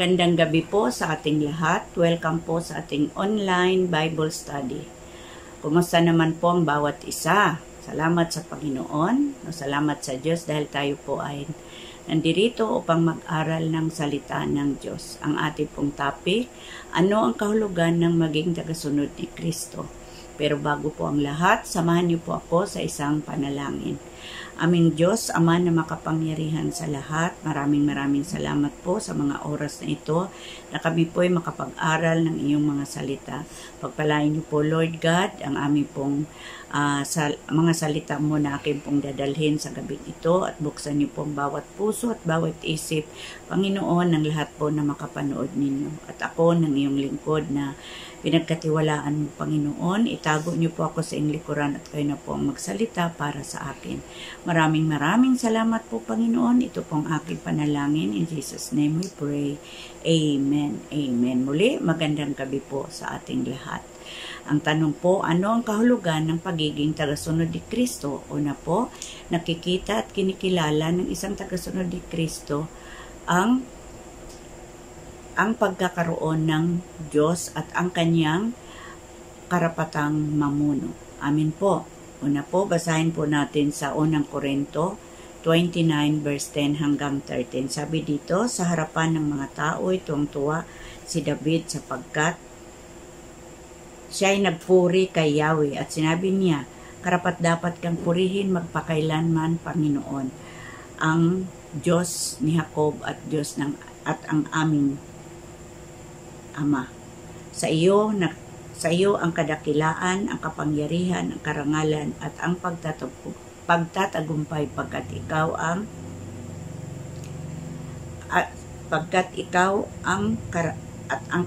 Magandang gabi po sa ating lahat. Welcome po sa ating online Bible study. Kumusta naman po ang bawat isa? Salamat sa Panginoon, salamat sa Diyos dahil tayo po ay nandirito upang mag-aral ng salita ng Diyos. Ang ating pong topic, ano ang kahulugan ng maging tagasunod ni Kristo? Pero bago po ang lahat, samahan niyo po ako sa isang panalangin. Aming Diyos, Ama na makapangyarihan sa lahat, maraming salamat po sa mga oras na ito na kami po ay makapag-aral ng iyong mga salita. Pagpalain niyo po, Lord God, ang aming pong mga salita mo na aking pong dadalhin sa gabi ito at buksan niyo po ang bawat puso at bawat isip, Panginoon, ng lahat po na makapanood ninyo. At ako ng iyong lingkod na pinagkatiwalaan mo, Panginoon, itago niyo po ako sa iyong likuran at kayo na po ang magsalita para sa akin. Maraming salamat po, Panginoon. Ito pong aking panalangin. In Jesus' name we pray. Amen. Amen. Muli, magandang gabi po sa ating lahat. Ang tanong po, ano ang kahulugan ng pagiging tagasunod ni Kristo? Una po, nakikita at kinikilala ng isang tagasunod ni Kristo ang pagkakaroon ng Diyos at ang kanyang karapatang mamuno. Amin po. Una po, basahin po natin sa unang Korinto 29 verse 10 hanggang 13. Sabi dito, sa harapan ng mga tao ay tuwang-tuwa si David sapagkat siya ay nagpuri kay Yahweh at sinabi niya, karapat-dapat kang purihin magpakailanman, Panginoon, ang Diyos ni Jacob at at ang aming Ama. Sa iyo ang kadakilaan, ang kapangyarihan, ang karangalan at ang pagtatagumpay pagkat ikaw ang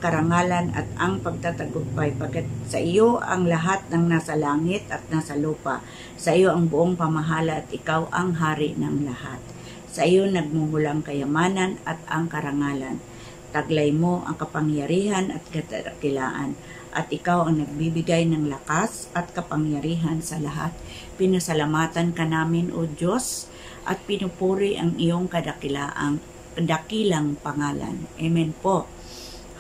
karangalan at ang pagtatagumpay pagkat sa iyo ang lahat ng nasa langit at nasa lupa. Sa iyo ang buong pamahala at ikaw ang hari ng lahat. Sa iyo nagmumulang kayamanan at ang karangalan. Taglay mo ang kapangyarihan at kadakilaan, at ikaw ang nagbibigay ng lakas at kapangyarihan sa lahat. Pinasalamatan ka namin, O Diyos, at pinupuri ang iyong kadakilang pangalan. Amen po.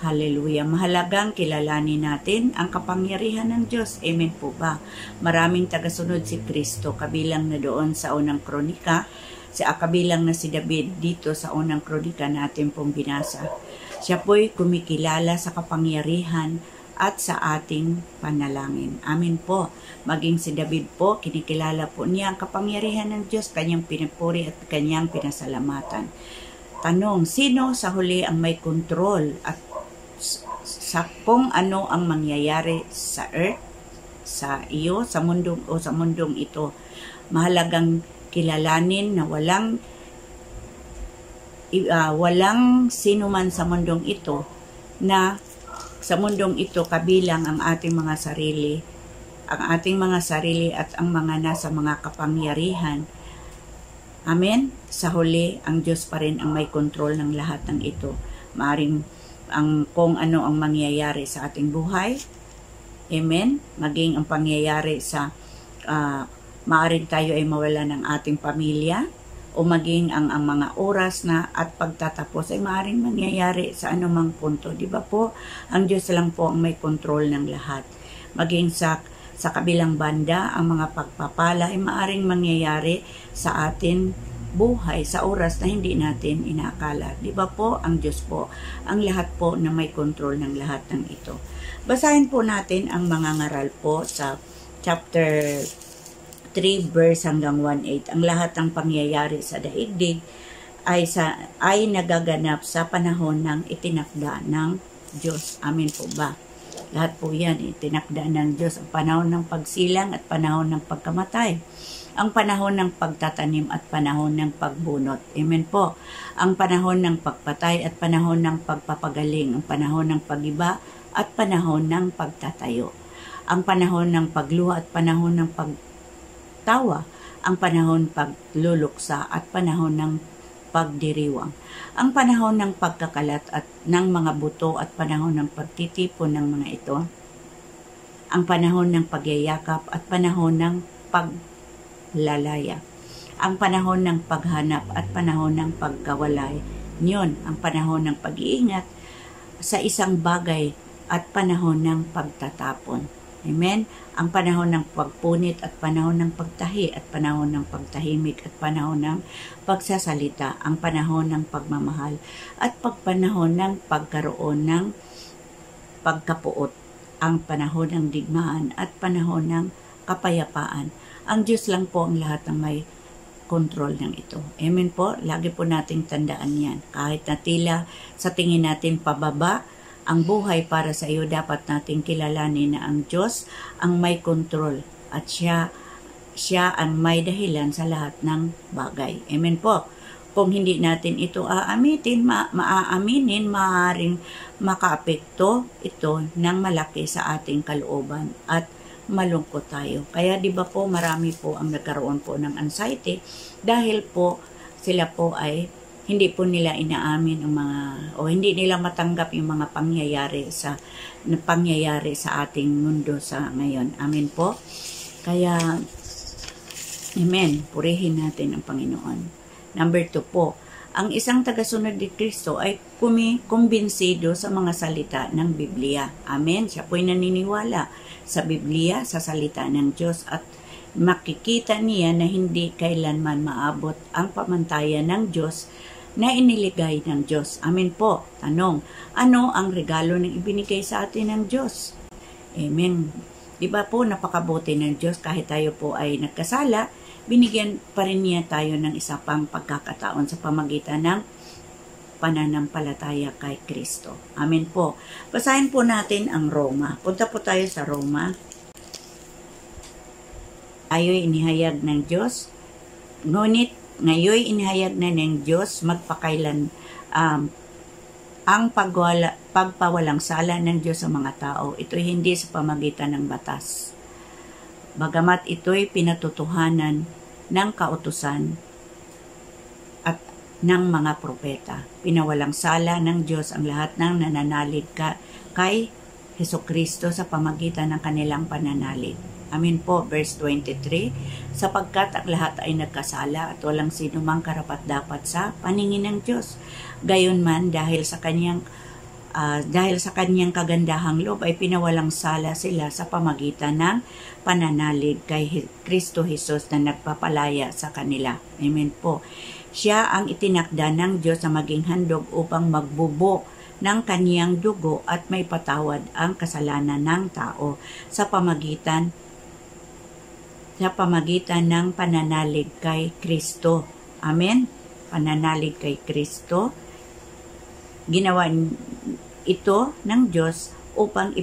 Hallelujah. Mahalagang kilalanin natin ang kapangyarihan ng Diyos. Amen po ba? Maraming tagasunod si Kristo, kabilang na doon sa unang kronika, kabilang na si David dito sa unang kronika natin pong binasa. Siya po'y kumikilala sa kapangyarihan at sa ating panalangin. Amin po. Maging si David po, kinikilala po niya ang kapangyarihan ng Diyos, kanyang pinupuri at kanyang pinasalamatan. Tanong, sino sa huli ang may kontrol at sa kung ano ang mangyayari sa earth, sa iyo, sa mundong ito? Mahalagang kilalanin na walang sino man sa mundong ito kabilang ang ating mga sarili at ang mga nasa mga kapangyarihan. Amen? Sa huli, ang Diyos pa rin ang may kontrol ng lahat ng ito. Maaring kung ano ang mangyayari sa ating buhay. Amen? Maging ang pangyayari sa maaring tayo ay mawala ng ating pamilya, o maging ang mga oras na at pagtatapos ay maaaring mangyayari sa anumang punto. Di ba po? Ang Diyos lang po ang may kontrol ng lahat. Maging sa kabilang banda, ang mga pagpapala ay maaaring mangyayari sa atin buhay sa oras na hindi natin inaakala. Di ba po? Ang Diyos po ang lahat po na may kontrol ng lahat ng ito. Basahin po natin ang mga ngaral po sa chapter 3 verse hanggang 1:8. Ang lahat ng pangyayari sa daigdig ay nagaganap sa panahon ng itinakda ng Diyos. Amen po ba? Lahat po yan itinakda ng Diyos. Ang panahon ng pagsilang at panahon ng pagkamatay. Ang panahon ng pagtatanim at panahon ng pagbunot. Amen po. Ang panahon ng pagpatay at panahon ng pagpapagaling. Ang panahon ng pagiba at panahon ng pagtatayo. Ang panahon ng pagluha at panahon ng pagtawa, ang panahon pagluluksa at panahon ng pagdiriwang, ang panahon ng pagkakalat at ng mga buto at panahon ng pagtitipon ng mga ito, ang panahon ng pagyayakap at panahon ng paglalaya, ang panahon ng paghanap at panahon ng pagkawalay Yun, ang panahon ng pag-iingat sa isang bagay at panahon ng pagtatapon. Amen? Ang panahon ng pagpunit at panahon ng pagtahi at panahon ng pagtahimik at panahon ng pagsasalita, ang panahon ng pagmamahal at pagpanahon ng pagkaroon ng pagkapuot, ang panahon ng digmaan at panahon ng kapayapaan. Ang Diyos lang po ang lahat ng may control ng ito. Amen po? Lagi po nating tandaan yan. Kahit na tila sa tingin natin pababa ang buhay para sa iyo, dapat nating kilalanin na ang Diyos ang may control at siya ang may dahilan sa lahat ng bagay. Amen po? Kung hindi natin ito maaaminin, maaaring makaapekto ito ng malaki sa ating kalooban at malungkot tayo. Kaya di ba po marami po ang nagkaroon po ng anxiety dahil po sila po ay hindi po nila inaamin ang mga hindi nila matanggap yung mga pangyayari sa ating mundo sa ngayon. Amen po. Kaya amen, purihin natin ang Panginoon. Number 2 po, ang isang tagasunod ni Kristo ay kumbinsido sa mga salita ng Biblia. Amen. Siya po'y naniniwala sa Biblia, sa salita ng Diyos, at makikita niya na hindi kailanman maabot ang pamantayan ng Diyos na iniligay ng Diyos. Amen po. Tanong, ano ang regalo na ibinigay sa atin ng Diyos? Amen. Di ba po napakabuti ng Diyos kahit tayo po ay nagkasala, binigyan pa rin niya tayo ng isa pang pagkakataon sa pamagitan ng pananampalataya kay Kristo. Amen po. Basahin po natin ang Roma. Punta po tayo sa Roma. Ayo'y inihayag ng Diyos. Ngunit ngayoy inihayag na ng Diyos magpakailan ang pagpawalang sala ng Diyos sa mga tao. Ito'y hindi sa pamagitan ng batas. Bagamat ito'y pinatutuhanan ng kautusan at ng mga propeta. Pinawalang sala ng Diyos ang lahat ng nananalig kay Hesukristo sa pamagitan ng kanilang pananalig. Amen po, verse 23, sapagkat ang lahat ay nagkasala at walang sino mang karapat-dapat sa paningin ng Diyos. Gayunman, dahil sa kanyang kagandahang loob ay pinawalang sala sila sa pamagitan ng pananalig kay Kristo Jesus na nagpapalaya sa kanila. Amen po. Siya ang itinakda ng Diyos na maging handog upang magbubo ng kaniyang dugo at may patawad ang kasalanan ng tao sa pamagitan ng pananalig kay Kristo. Amen? Pananalig kay Kristo. Ginawa ito ng Diyos upang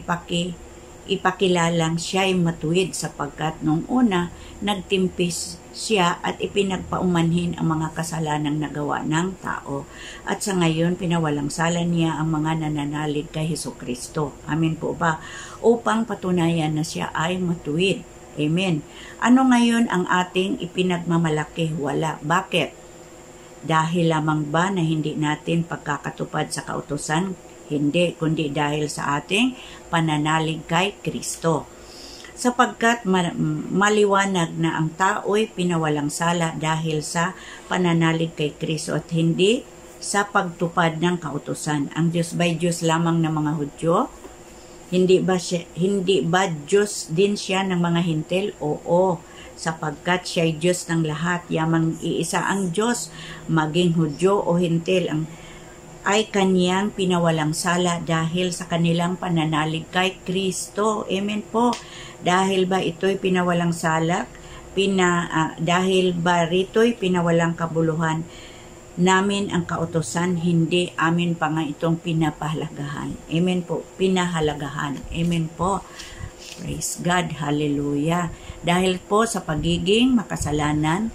ipakilalang siya ay matuwid sapagkat nung una nagtimpis siya at ipinagpaumanhin ang mga kasalanang nagawa ng tao. At sa ngayon, pinawalang sala niya ang mga nananalig kay Hesukristo. Amen po ba? Upang patunayan na siya ay matuwid. Amen. Ano ngayon ang ating ipinagmamalaki? Wala. Bakit? Dahil lamang ba na hindi natin pagkakatupad sa kautusan? Hindi, kundi dahil sa ating pananalig kay Kristo. Sapagkat maliwanag na ang tao'y pinawalang sala dahil sa pananalig kay Kristo at hindi sa pagtupad ng kautusan. Ang Diyos ba'y Diyos lamang ng mga Hudyo? Hindi ba Diyos din siya ng mga Hintil? Oo, sapagkat siya'y Diyos ng lahat, yamang iisa ang Diyos, maging Hudyo o Hintil, ay kaniyang pinawalang sala dahil sa kanilang pananalig kay Kristo. Amen po. Dahil ba ito'y pinawalang sala? Dahil ba rito'y pinawalang kabuluhan namin ang kautusan, hindi amin pa nga itong pinapahalagahan. Amen po, pinahalagahan. Amen po. Praise God, hallelujah. Dahil po sa pagiging makasalanan,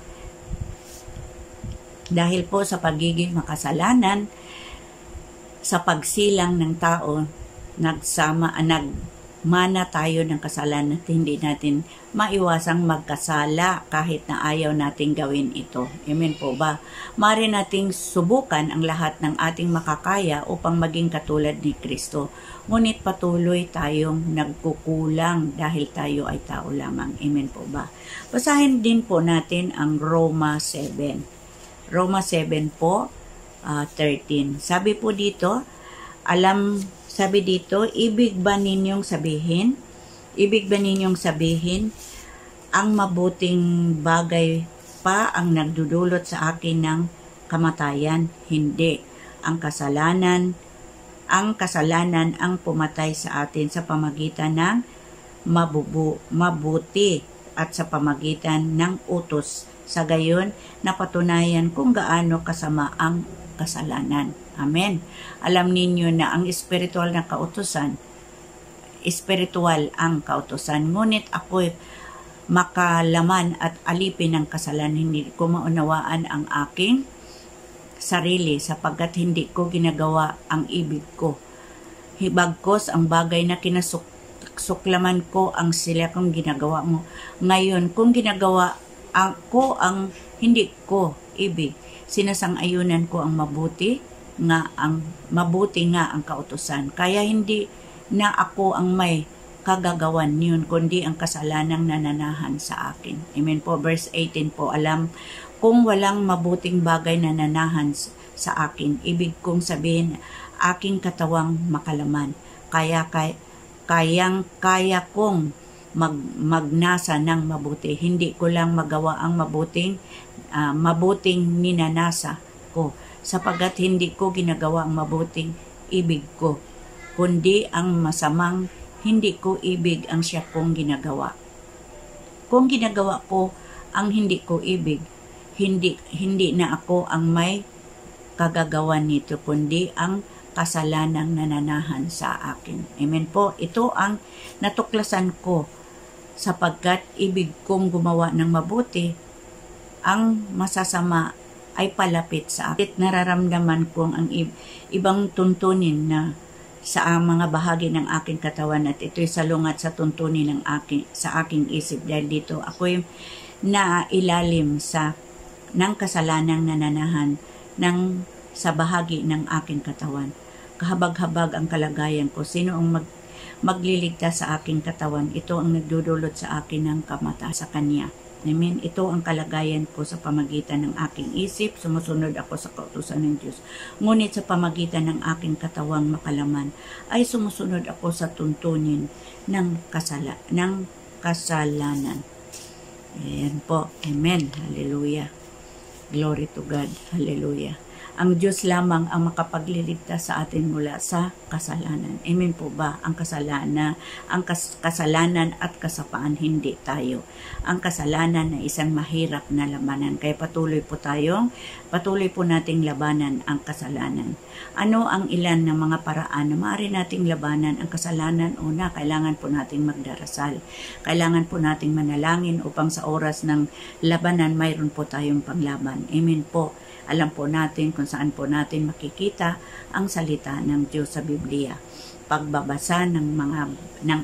sa pagsilang ng tao, nagmana tayo ng kasalanan at hindi natin maiwasang magkasala kahit na ayaw nating gawin ito. Amen po ba? Maaari nating subukan ang lahat ng ating makakaya upang maging katulad ni Kristo. Ngunit patuloy tayong nagkukulang dahil tayo ay tao lamang. Amen po ba? Basahin din po natin ang Roma 7. Roma 7 po, 13. Sabi po dito, ibig ba ninyong sabihin, ang mabuting bagay pa ang nagdudulot sa akin ng kamatayan? Hindi. Ang kasalanan ang pumatay sa atin sa pamagitan ng mabuti at sa pamagitan ng utos. Sa gayon, napatunayan kung gaano kasama ang kasalanan. Amen. Alam ninyo na ang espiritual ang kautusan. Ngunit ako'y makalaman at alipin ng kasalanan. Hindi ko maunawaan ang aking sarili sapagkat hindi ko ginagawa ang ibig ko. Hibagkos ang bagay na kinasuklaman ko ang sila kong ginagawa mo. Ngayon, kung ginagawa ako ang hindi ko ibig, sinasang-ayunan ko ang mabuti nga ang kautusan. Kaya hindi na ako ang may kagagawan niyon, kundi ang kasalanang nananahan sa akin. Amen po. Verse 18 po, alam kung walang mabuting bagay na nanahan sa akin, ibig kong sabihin, aking katawang makalaman. Kaya kong magnasa ng mabuti. Hindi ko lang magawa ang mabuting ninanasa ko, sapagkat hindi ko ginagawa ang mabuting ibig ko, kundi ang masamang hindi ko ibig ang siya kong ginagawa. Kung ginagawa ko ang hindi ko ibig, hindi na ako ang may kagagawan nito, kundi ang kasalanang nananahan sa akin. Amen po. Ito ang natuklasan ko, sapagkat ibig kong gumawa ng mabuti, ang masasama ay palapit sa akin. Nararamdaman kong ang ibang tuntunin na sa mga bahagi ng aking katawan, at ito'y salungat sa tuntunin sa aking isip. Dahil dito ako'y nailalim ng kasalanang nananahan sa bahagi ng aking katawan. Kahabag-habag ang kalagayan ko. Sino ang magliligtas sa aking katawan? Ito ang nagdudulot sa akin ng kamatayan sa Kanya. Amen. Ito ang kalagayan ko sa pamagitan ng aking isip. Sumusunod ako sa kautusan ng Diyos. Ngunit sa pamagitan ng aking katawang makalaman, ay sumusunod ako sa tuntunin ng kasalanan. Ayan po. Amen. Hallelujah. Glory to God. Hallelujah. Ang Diyos lamang ang makapagliligtas sa atin mula sa kasalanan. Amen po ba? Ang kasalanan at kasapaan, hindi tayo. Ang kasalanan na isang mahirap na labanan. Kaya patuloy po nating labanan ang kasalanan. Ano ang ilan ng mga paraan na maaari nating labanan ang kasalanan? Una, kailangan po nating magdarasal. Kailangan po nating manalangin upang sa oras ng labanan, mayroon po tayong panglaban. Amen po. Alam po natin kung saan po natin makikita ang salita ng Diyos sa Biblia. Pagbabasa ng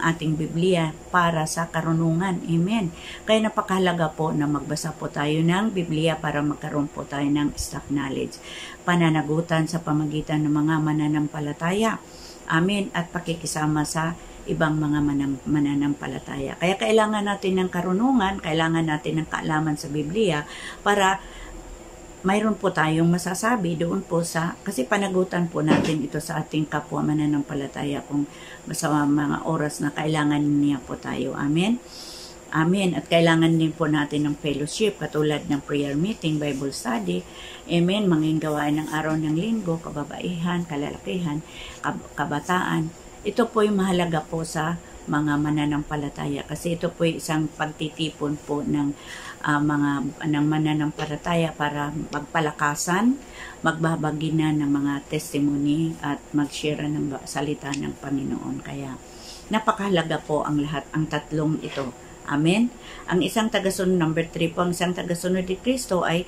ating Biblia para sa karunungan. Amen. Kaya napakahalaga po na magbasa po tayo ng Biblia para magkaroon po tayo ng stock knowledge. Pananagutan sa pamagitan ng mga mananampalataya. Amen. At pakikisama sa ibang mga mananampalataya. Kaya kailangan natin ng karunungan, kailangan natin ng kaalaman sa Biblia para mayroon po tayong masasabi doon po kasi panagutan po natin ito sa ating kapwa mananampalataya kung sa mga oras na kailangan niya po tayo. Amen? Amen. At kailangan din po natin ng fellowship katulad ng prayer meeting, Bible study. Amen. Mga gawain ng araw ng linggo, kababaihan, kalalakihan, kabataan. Ito po yung mahalaga po sa mga mananampalataya kasi ito po isang pagtitipon po ng mananampalataya para magpalakasan, magbabagi na ng mga testimony at mag-share ng salita ng Panginoon. Kaya napakahalaga po ang tatlong ito. Amen. Ang isang tagasunod, number 3 po, ang isang tagasunod ni Kristo ay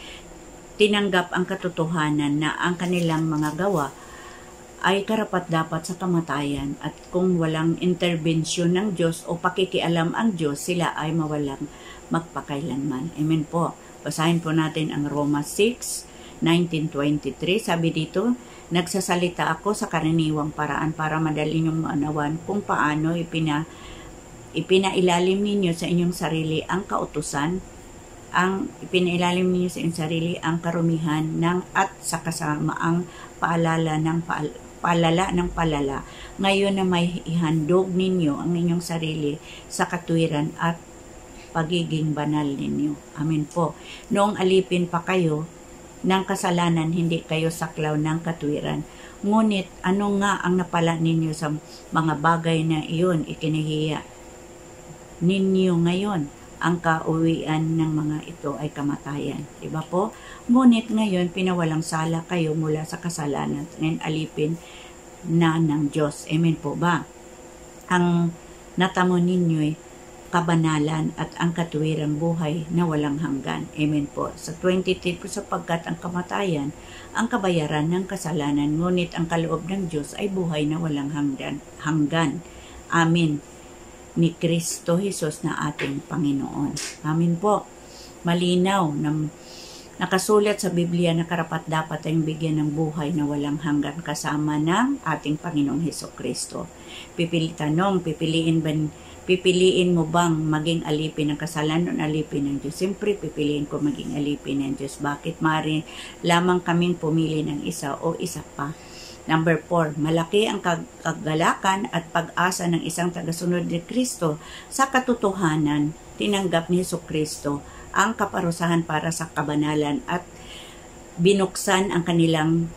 tinanggap ang katotohanan na ang kanilang mga gawa ay karapat-dapat sa kamatayan, at kung walang interbensyon ng Diyos o pakikialam ang Diyos, sila ay mawalang magpakailanman. Amen po. Basahin po natin ang Roma 6:19-23. Sabi dito, nagsasalita ako sa karaniwang paraan para madali niyong maanawan kung paano ipinailalim ninyo sa inyong sarili ang kautusan ang ipinailalim ninyo sa inyong sarili ang karumihan at sa kasama ang paalala ng palala. Ngayon na may ihandog ninyo ang inyong sarili sa katwiran at pagiging banal ninyo. Amen po. Noong alipin pa kayo ng kasalanan, hindi kayo saklaw ng katwiran. Ngunit ano nga ang napala ninyo sa mga bagay na iyon ikinihiya ninyo ngayon? Ang kauwian ng mga ito ay kamatayan. Diba po? Ngunit ngayon, pinawalang sala kayo mula sa kasalanan. Ngayon, alipin na ng Diyos. Amen po ba? Ang natamo ninyo'y kabanalan at ang katwirang buhay na walang hanggan. Amen po. Sa 23 po, sapagkat ang kamatayan, ang kabayaran ng kasalanan, ngunit ang kaloob ng Diyos ay buhay na walang hanggan. Amen. Ni Kristo Jesus na ating Panginoon. Amin po. Malinaw na nakasulat sa Biblia na karapat-dapat tayong bigyan ng buhay na walang hanggan kasama ng ating Panginoong Hesukristo. Pipiliin mo bang maging alipin ng kasalanan o alipin ng Diyos? Siyempre, pipiliin ko maging alipin ng Diyos. Bakit? Maaari lamang kaming pumili ng isa o isa pa. Number 4, malaki ang kagalakan at pag-asa ng isang tagasunod ni Kristo sa katotohanan. Tinanggap ni Hesukristo ang kaparusahan para sa kabanalan at binuksan ang kanilang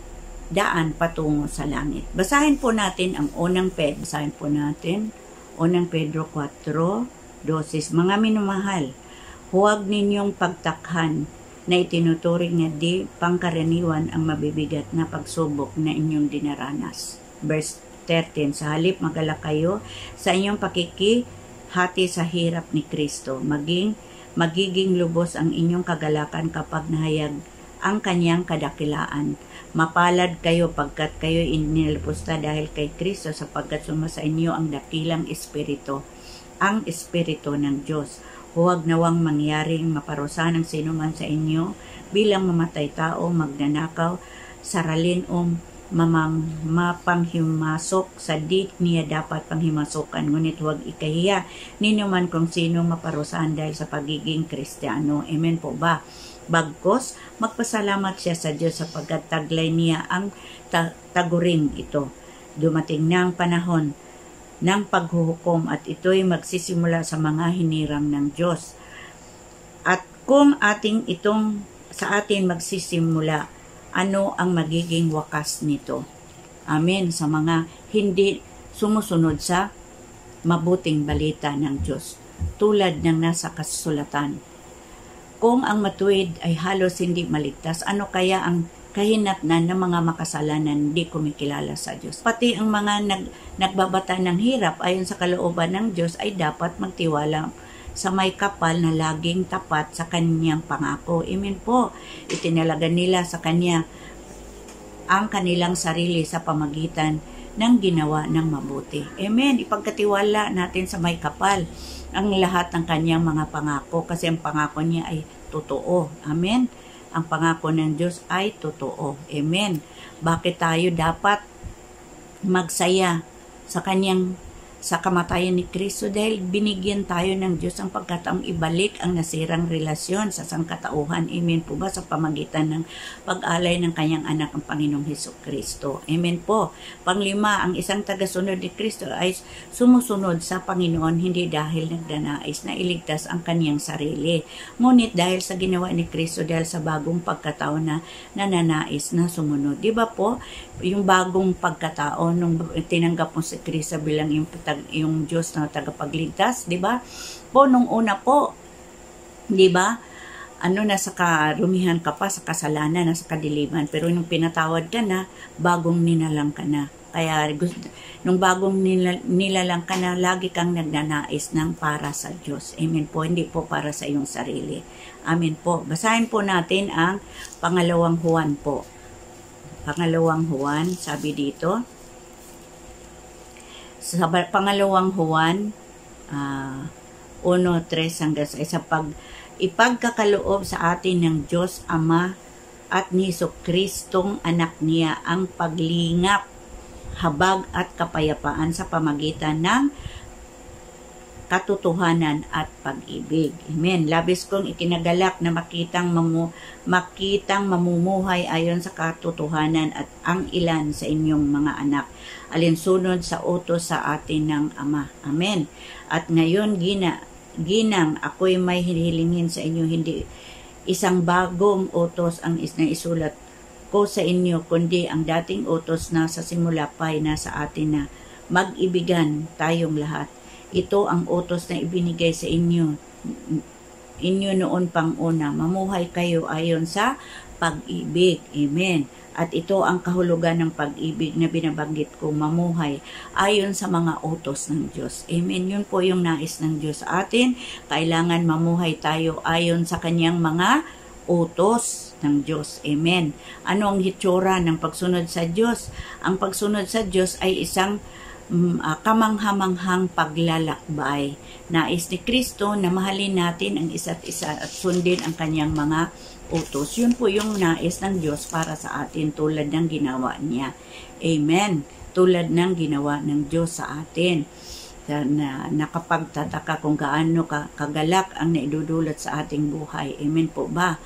daan patungo sa langit. Basahin po natin ang unang Pedro. Basahin po natin unang Pedro 4:12. Mga minamahal, huwag ninyong pagtakhan na itinuturing na di pangkaraniwan ang mabibigat na pagsubok na inyong dinaranas. Verse 13, sa halip magalak kayo sa inyong pakikihati sa hirap ni Kristo. Magiging lubos ang inyong kagalakan kapag nahayag ang kanyang kadakilaan. Mapalad kayo pagkat kayo inilpusta dahil kay Kristo sapagkat sumasa inyo ang dakilang espiritu, ang espiritu ng Diyos. Huwag nawang mangyaring maparusahan ng sinuman sa inyo bilang mamatay tao, magnanakaw, saralin o mapanghimasok sa di niya dapat panghimasokan. Ngunit huwag ikahiya ninyo man kung sino maparusahan dahil sa pagiging Kristiyano. Amen po ba? Bagkos, magpasalamat siya sa Diyos sapagkat taglay niya ang taguring ito. Dumating na ang panahon ng paghuhukom at ito'y magsisimula sa mga hiniram ng Diyos. At kung sa atin magsisimula, ano ang magiging wakas nito? Amen. Sa mga hindi sumusunod sa mabuting balita ng Diyos. Tulad ng nasa kasulatan. Kung ang matuwid ay halos hindi maligtas, ano kaya ang kahinatnan ng mga makasalanan hindi kumikilala sa Diyos? Pati ang mga nagbabata ng hirap ayon sa kalooban ng Diyos ay dapat magtiwala sa may kapal na laging tapat sa kanyang pangako. Amen po. Itinalaga nila sa kanya ang kanilang sarili sa pamagitan ng ginawa ng mabuti. Amen. Ipagkatiwala natin sa may kapal ang lahat ng kanyang mga pangako kasi ang pangako niya ay totoo. Amen. Ang pangako ng Diyos ay totoo. Amen. Bakit tayo dapat magsaya sa kamatayan ni Kristo? Dahil binigyan tayo ng Diyos ang pagkataong ibalik ang nasirang relasyon sa sangkatauhan. Amen po ba? Sa pamagitan ng pag-alay ng kanyang anak ang Panginoong Hesukristo. Amen po. Panglima, ang isang tagasunod ni Kristo ay sumusunod sa Panginoon hindi dahil nagdanais na iligtas ang kanyang sarili, ngunit dahil sa ginawa ni Kristo, dahil sa bagong pagkatao na nananais na sumunod. Di ba po? Yung bagong pagkatao nung tinanggap mo si Kristo bilang yung Diyos na tagapagligtas, di ba? Po nung una po, di ba? Nasa karumihan ka pa sa kasalanan, nasa kadiliman, pero nung pinatawad ka na, bagong nilalang ka na. Kaya nung bagong nilalang ka na, lagi kang nagnanais ng para sa Diyos. Amen po, hindi po para sa iyong sarili. Amen po. Basahin po natin ang pangalawang Juan po. Pangalawang Juan, sabi dito, sa pangalawang Juan 1:3 hanggang 6, sa ipagkakaloob sa atin ng Diyos Ama at ni Jesucristong anak niya ang paglingap, habag at kapayapaan sa pamagitan ng katotohanan at pag-ibig. Amen. Labis kong ikinagalak na makitang mamumuhay ayon sa katotohanan at ang ilan sa inyong mga anak, alinsunod sa utos sa atin ng Ama. Amen. At ngayon, ginang, ako'y may hinihilingin sa inyo, hindi isang bagong utos ang isulat ko sa inyo, kundi ang dating utos na sa simula pa'y nasa atin na mag-ibigan tayong lahat. Ito ang utos na ibinigay sa inyo noon pang una. Mamuhay kayo ayon sa pag-ibig. Amen. At ito ang kahulugan ng pag-ibig na binabanggit ko, mamuhay ayon sa mga utos ng Diyos. Amen. Yun po yung nais ng Diyos sa atin. Kailangan mamuhay tayo ayon sa kanyang mga utos ng Diyos. Amen. Ano ang hitsura ng pagsunod sa Diyos? Ang pagsunod sa Diyos ay isang kamanghamanghang paglalakbay. Nais ni Kristo na mahalin natin ang isa't isa at sundin ang kanyang mga utos. Yun po yung nais ng Diyos para sa atin tulad ng ginawa niya. Amen. Tulad ng ginawa ng Diyos sa atin. Na nakapagtataka kung gaano kagalak ang naidudulot sa ating buhay. Amen po ba?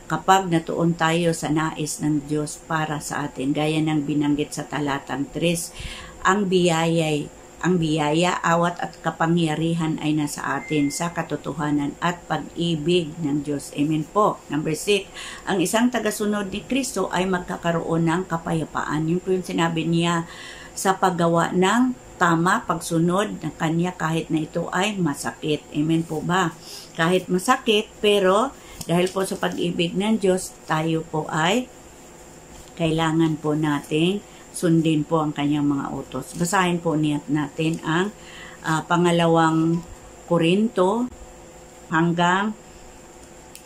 Kapag natuon tayo sa nais ng Diyos para sa atin, gaya ng binanggit sa talatang 3, ang biyaya, awat at kapangyarihan ay nasa atin sa katotohanan at pag-ibig ng Diyos. Amen po. Number 6, ang isang tagasunod ni Kristo ay magkakaroon ng kapayapaan. Yun po yung sinabi niya sa paggawa ng tama, pagsunod ng kanya kahit na ito ay masakit. Amen po ba? Kahit masakit, pero dahil po sa pag-ibig ng Diyos, tayo po ay kailangan po nating sundin po ang kanyang mga utos. Basahin po natin ang pangalawang Korinto hanggang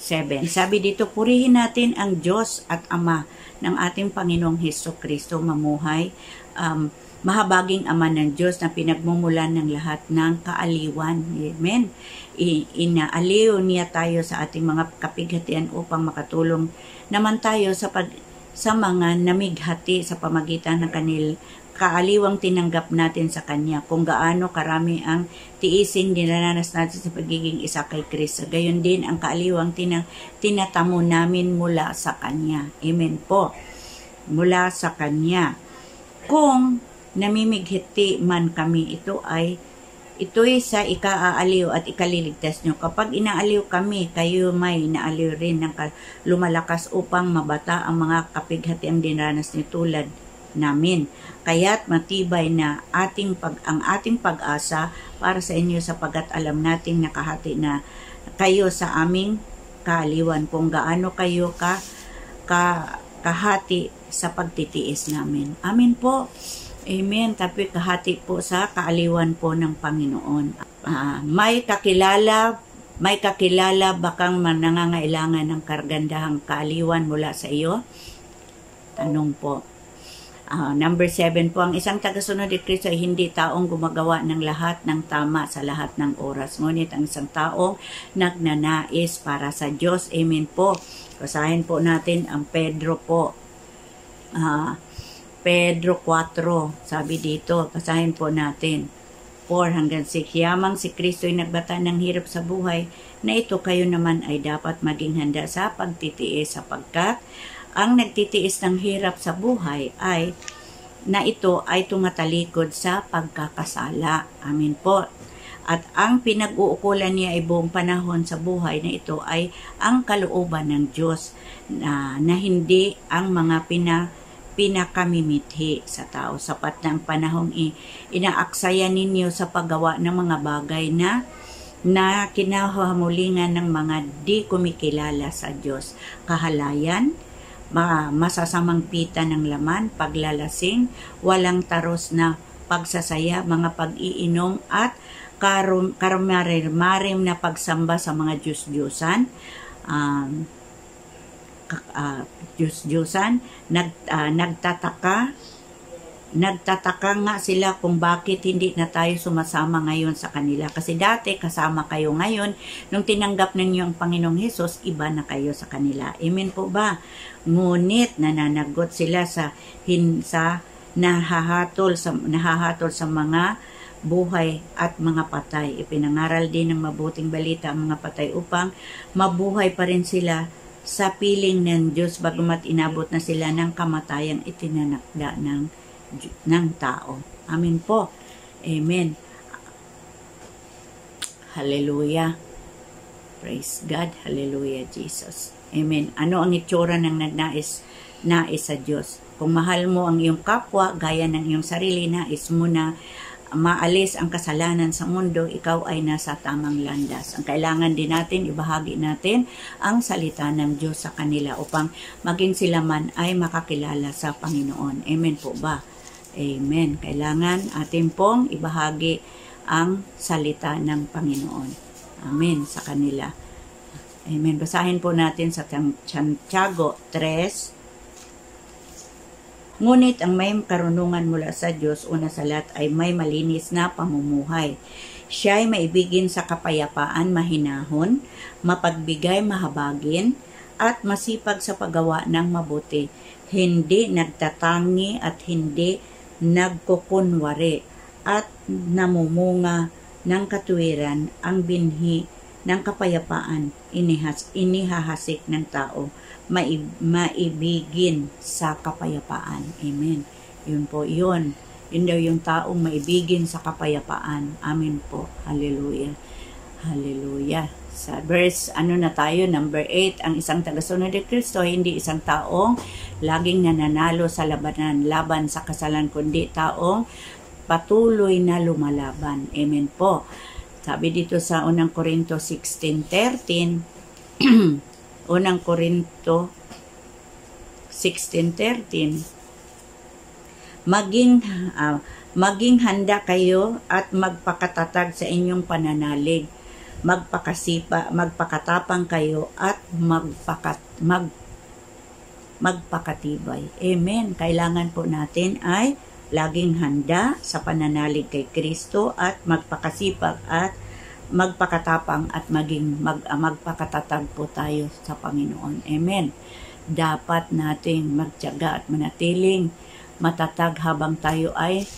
7. Sabi dito, purihin natin ang Diyos at Ama ng ating Panginoong Hesukristo, mamuhay, mahabaging Ama ng Diyos na pinagmumulan ng lahat ng kaaliwan. Amen. Inaaliw niya tayo sa ating mga kapighatian upang makatulong naman tayo sa mga namighati sa pamagitan ng kaaliwang tinanggap natin sa Kanya, kung gaano karami ang tiising dinaranas natin sa pagiging isa kay Kristo. Gayon din ang kaaliwang tinatamo namin mula sa Kanya. Amen po. Mula sa Kanya. Kung namimighiti man kami, ito'y sa ikaaaliw at ikaliligtas nyo. Kapag inaaliw kami, kayo may naaliw rin ng lumalakas upang mabata ang mga kapighatiang dinaranas ni tulad namin. Kaya't matibay na ang ating pag-asa para sa inyo sapagat alam nating nakahati na kayo sa aming kaaliwan, kung gaano kayo kahati sa pagtitiis namin. Amen po. Amen. Tapi kahati po sa kaaliwan po ng Panginoon. May kakilala bakang nangangailangan ng karagandahang kaaliwan mula sa iyo? Tanong po. Number 7 po, ang isang tagasunod ni Kristo ay hindi taong gumagawa ng lahat ng tama sa lahat ng oras. Ngunit ang isang taong nagnanais para sa Diyos. Amen po. Basahin po natin ang Pedro po. Pedro 4, sabi dito, basahin po natin, 4 hanggang 6. Yamang si Kristo ay nagbata ng hirap sa buhay, na ito kayo naman ay dapat maging handa sa pagtitiis, sapagkat ang nagtitiis ng hirap sa buhay na ito ay tumatalikod sa pagkakasala. Amin po. At ang pinag-uukulan niya ay buong panahon sa buhay na ito ay ang kalooban ng Diyos na hindi ang mga pinakamimithi sa tao. Sapat na ang panahong inaaksaya ninyo sa paggawa ng mga bagay na kinahamulingan ng mga di kumikilala sa Diyos. Kahalayan, masasamang pita ng laman, paglalasing, walang taros na pagsasaya, mga pag-iinom at karumarim na pagsamba sa mga Diyos-Diyosan, nagtataka nga sila kung bakit hindi na tayo sumasama ngayon sa kanila. Kasi dati kasama kayo, ngayon nung tinanggap ninyo ang Panginoong Hesus, iba na kayo sa kanila. Amen po ba? Ngunit nananagot sila sa nahahatol sa mga buhay at mga patay. Ipinangaral din ng mabuting balita ang mga patay upang mabuhay pa rin sila sa piling ng Diyos bagamat inabot na sila ng kamatayang itinanakda ng tao. Amen po. Amen. Hallelujah. Praise God. Hallelujah, Jesus. Amen. Ano ang itsura ng nagnais sa Diyos? Kung mahal mo ang iyong kapwa, gaya ng iyong sarili, nais mo na maalis ang kasalanan sa mundo, ikaw ay nasa tamang landas. Ang kailangan din natin, ibahagi natin ang salita ng Diyos sa kanila upang maging sila man ay makakilala sa Panginoon. Amen po ba? Amen. Kailangan atin pong ibahagi ang salita ng Panginoon. Amen sa kanila. Amen. Basahin po natin sa Santiago 3. Ngunit ang may karunungan mula sa Diyos, una sa lahat ay may malinis na pamumuhay. Siya ay maibigin sa kapayapaan, mahinahon, mapagbigay, mahabagin, at masipag sa paggawa ng mabuti. Hindi nagtatangi at hindi nagkukunwari at namumunga ng katuwiran, ang binhi ng kapayapaan, inihahasik ng tao, maibigin sa kapayapaan. Amen. Yun po, yun. Yun daw yung taong maibigin sa kapayapaan. Amen po. Hallelujah. Hallelujah. Sa verse, na tayo, number 8, ang isang tagasunod ni Kristo, hindi isang taong laging nananalo sa laban sa kasalan, kundi taong patuloy na lumalaban. Amen po. Sabi dito sa unang Korinto 16:13, unang Korinto 16:13, maging handa kayo at magpakatatag sa inyong pananalig. Magpakatapang kayo at magpakatibay. Amen. Kailangan po natin ay laging handa sa pananalig kay Kristo at magpakasipag at magpakatapang at magpakatatag po tayo sa Panginoon. Amen. Dapat nating magtiyaga at manatiling matatag habang tayo ay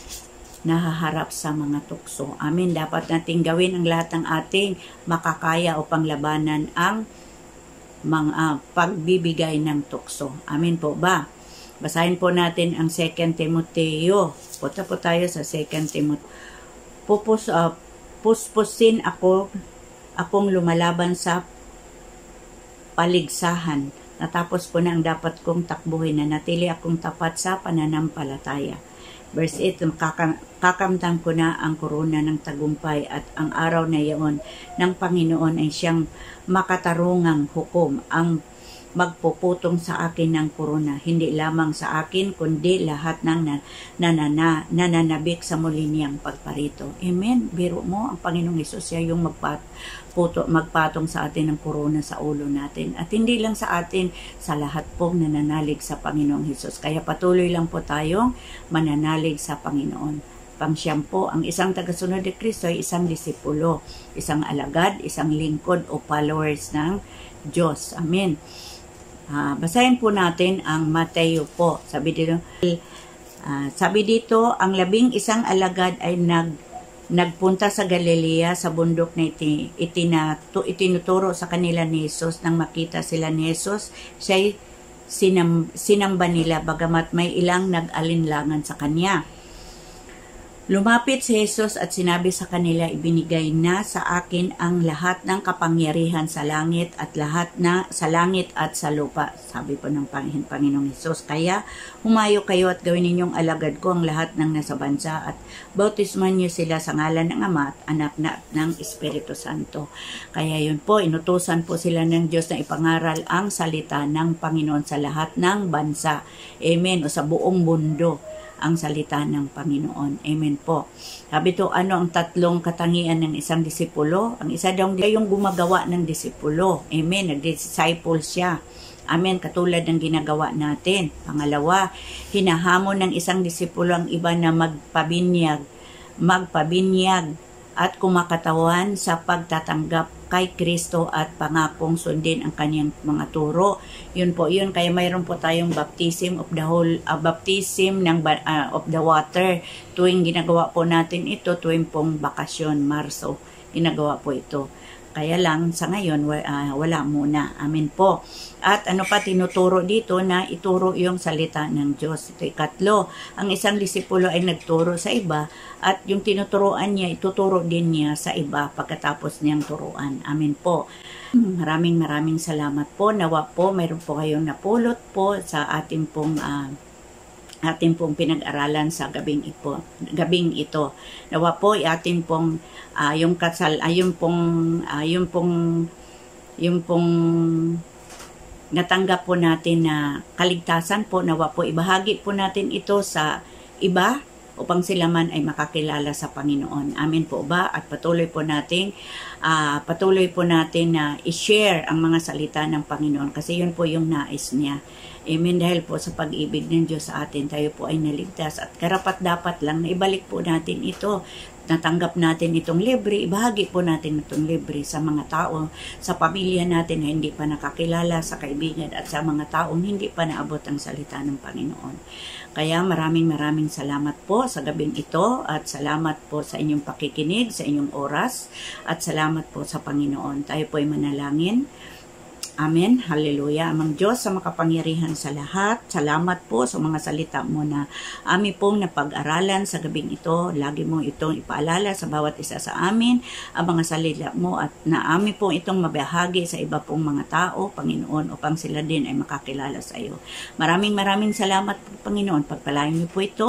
nahaharap sa mga tukso. Amen. Dapat nating gawin ang lahat ng ating makakaya upang labanan ang mga pagbibigay ng tukso. Amen po ba? Basahin po natin ang 2 Timoteo. Punta po tayo sa 2 Timoteo. Puspusin akong lumalaban sa paligsahan. Natapos ko na ang dapat kong takbuhin, na natili akong tapat sa pananampalataya. Verse 8, kakamtan ko na ang korona ng tagumpay at ang araw na iyon ng Panginoon ay siyang makatarungang hukom, ang magpuputong sa akin ng korona, hindi lamang sa akin, kundi lahat ng nananabik sa muli niyang pagparito. Amen. Biro mo, ang Panginoong Hesus siya yung magpatong sa atin ng korona sa ulo natin. At hindi lang sa atin, sa lahat pong nananalig sa Panginoong Hesus. Kaya patuloy lang po tayong mananalig sa Panginoon. Pangsyam po, ang isang tagasunod ni Kristo ay isang disipulo, isang alagad, isang lingkod o followers ng Diyos. Amen. Basahin po natin ang Mateo po. Sabi dito, ang 11 alagad ay nagpunta sa Galilea sa bundok na itinuturo sa kanila ni Jesus. Nang makita sila ni Jesus, siya'y sinamba nila bagamat may ilang nag-alinlangan sa kanya. Lumapit si Jesus at sinabi sa kanila, ibinigay na sa akin ang lahat ng kapangyarihan sa langit at sa langit at sa lupa. Sabi po ng Panginoong Jesus. Kaya humayo kayo at gawin ninyong alagad ko ang lahat ng nasa bansa at bautisman niyo sila sa ngalan ng Ama at Anak na ng Espiritu Santo. Kaya yun po, inutusan po sila ng Diyos na ipangaral ang salita ng Panginoon sa lahat ng bansa. Amen. O sa buong mundo ang salita ng Panginoon. Amen po. Sabi to, ang tatlong katangian ng isang disipulo? Ang isa daw yung gumagawa ng disipulo. Amen. Nag-disciple siya. Amen. Katulad ng ginagawa natin. Pangalawa, hinahamon ng isang disipulo ang iba na magpabinyag at kumakatawan sa pagtatanggap kay Kristo at pangakong sundin ang kanyang mga turo. Yun po yun. Kaya mayroon po tayong baptism of the of the water. Tuwing ginagawa po natin ito, tuwing pong bakasyon, Marso, ginagawa po ito. Kaya lang sa ngayon wala muna. Amen po. At ano pa tinuturo dito na ituro yung salita ng Diyos. Ito ikatlo. Ang isang disipulo ay nagturo sa iba at yung tinuturoan niya, ituturo din niya sa iba pagkatapos niyang turuan. Amen po. Maraming salamat po. Nawa po mayroon po kayong napulot po sa ating pong pinag-aralan sa gabing ito. Nawa po ating pong yung pong natanggap po natin na kaligtasan po, nawa po ibahagi po natin ito sa iba upang sila man ay makakilala sa Panginoon. Amen po ba? At patuloy po natin na i-share ang mga salita ng Panginoon kasi yun po yung nais niya. Amen. Dahil po sa pag-ibig ng Diyos sa atin, tayo po ay naligtas at karapat-dapat lang na ibalik po natin ito. Natanggap natin itong libre, ibahagi po natin itong libre sa mga tao, sa pamilya natin na hindi pa nakakilala, sa kaibigan at sa mga taong hindi pa naabot ang salita ng Panginoon. Kaya maraming salamat po sa gabing ito at salamat po sa inyong pakikinig, sa inyong oras at salamat po sa Panginoon. Tayo po ay manalangin. Amen. Hallelujah. Amang Diyos sa makapangyarihan sa lahat, salamat po sa mga salita mo na amin pong napag-aralan sa gabing ito. Lagi mo itong ipaalala sa bawat isa sa amin, ang mga salita mo at na amin pong itong mabahagi sa iba pong mga tao, Panginoon, upang sila din ay makakilala sa iyo. Maraming salamat po, Panginoon. Pagpalain niyo po ito.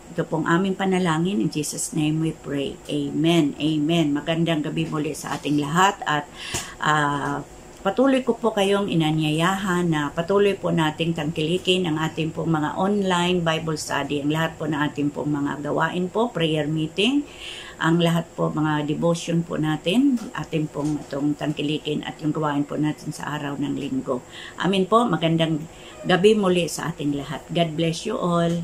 Ito pong aming panalangin. In Jesus' name we pray. Amen. Amen. Magandang gabi muli sa ating lahat at patuloy ko po kayong inanyayahan na patuloy po nating tangkilikin ang ating pong mga online Bible study. Ang lahat po ng ating pong mga gawain po, prayer meeting, ang lahat po mga devotion po natin, ating pong itong tangkilikin at yung gawain po natin sa araw ng linggo. Amin po. Magandang gabi muli sa ating lahat. God bless you all.